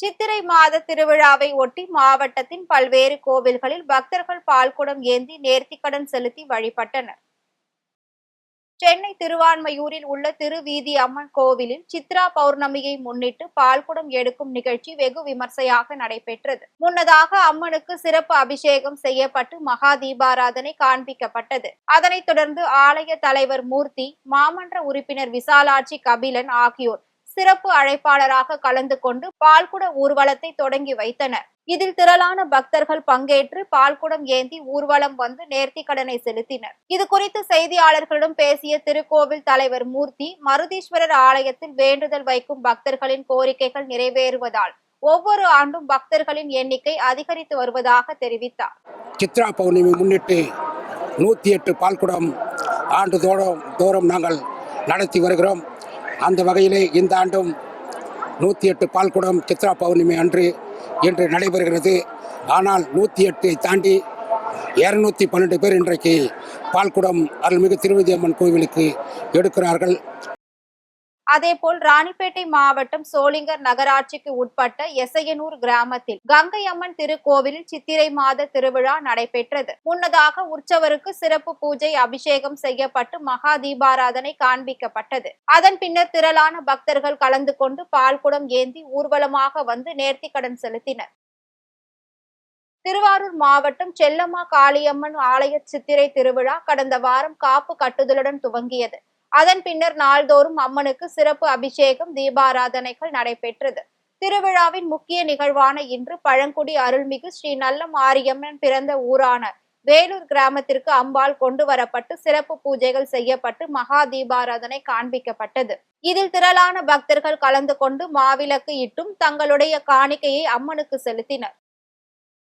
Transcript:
சித்திரை மாத திருவிழாவை ஒட்டி மாவட்டத்தின் பல்வேறு கோவில்களில் பக்தர்கள் பால்குடம் ஏந்தி நேர்த்திக்கடன் செலுத்தி வழிபட்டனர். சென்னை திருவான்மையூரில் உள்ள திருவீதி அம்மன் கோவிலில் சித்ரா பௌர்ணமியை முன்னிட்டு பால்குடம் எடுக்கும் நிகழ்ச்சி வெகு விமர்சையாக நடைபெற்றது. முன்னதாக அம்மனுக்கு சிறப்பு அபிஷேகம் செய்யப்பட்டு மகா தீபாராதனை காண்பிக்கப்பட்டது. அதனைத் தொடர்ந்து ஆலய தலைவர் மூர்த்தி, மாமன்ற உறுப்பினர் விசாலாட்சி கபிலன் ஆகியோர் சிறப்பு அழைப்பாளராக கலந்து கொண்டு பால்குட ஊர்வலத்தை தொடங்கி வைத்தனர். இதில் திரளான பக்தர்கள் பங்கேற்று பால்குடம் ஏந்தி ஊர்வலம் வந்து நேர்த்திக்கடனை செலுத்தினர். இது குறித்து செய்தியாளர்களிடம் பேசிய திருக்கோவில் தலைவர் மூர்த்தி, மருதீஸ்வரர் ஆலயத்தில் வேண்டுதல் வைக்கும் பக்தர்களின் கோரிக்கைகள் நிறைவேறுவதால் ஒவ்வொரு ஆண்டும் பக்தர்களின் எண்ணிக்கை அதிகரித்து வருவதாக தெரிவித்தார். சித்ரா பௌர்ணமி முன்னிட்டு 108 பால்குடம் ஆண்டு தோறும் நாங்கள் நடத்தி வருகிறோம். அந்த வகையிலே இந்த ஆண்டும் 108 பால்குடம் சித்ரா பௌர்ணமி அன்று இன்று நடைபெறுகிறது. ஆனால் 108 தாண்டி 212 பேர் இன்றைக்கு பால்குடம் அருள்மிகு திருவதி அம்மன் கோவிலுக்கு எடுக்கிறார்கள். அதேபோல் ராணிப்பேட்டை மாவட்டம் சோளிங்கர் நகராட்சிக்கு உட்பட்ட எசையனூர் கிராமத்தில் கங்கை அம்மன் திருக்கோவிலில் சித்திரை மாத திருவிழா நடைபெற்றது. முன்னதாக உற்சவருக்கு சிறப்பு பூஜை அபிஷேகம் செய்யப்பட்டு மகா தீபாராதனை காண்பிக்கப்பட்டது. அதன் பின்னர் திரளான பக்தர்கள் கலந்து கொண்டு பால்குடம் ஏந்தி ஊர்வலமாக வந்து நேர்த்திக்கடன் செலுத்தினர். திருவாரூர் மாவட்டம் செல்லம்மா காளியம்மன் ஆலய சித்திரை திருவிழா கடந்த வாரம் காப்பு கட்டுதலுடன் துவங்கியது. அதன் பின்னர் நாள்தோறும் அம்மனுக்கு சிறப்பு அபிஷேகம், தீபாராதனைகள் நடைபெற்றது. திருவிழாவின் முக்கிய நிகழ்வான இன்று பழங்குடி அருள்மிகு ஸ்ரீ நல்ல மாரியம்மன் பிறந்த ஊரான வேலூர் கிராமத்திற்கு அம்பாள் கொண்டு வரப்பட்டு சிறப்பு பூஜைகள் செய்யப்பட்டு மகா தீபாராதனை காண்பிக்கப்பட்டது. இதில் திரளான பக்தர்கள் கலந்து கொண்டு மாவிளக்கு இட்டும் தங்களுடைய காணிக்கையை அம்மனுக்கு செலுத்தினர்.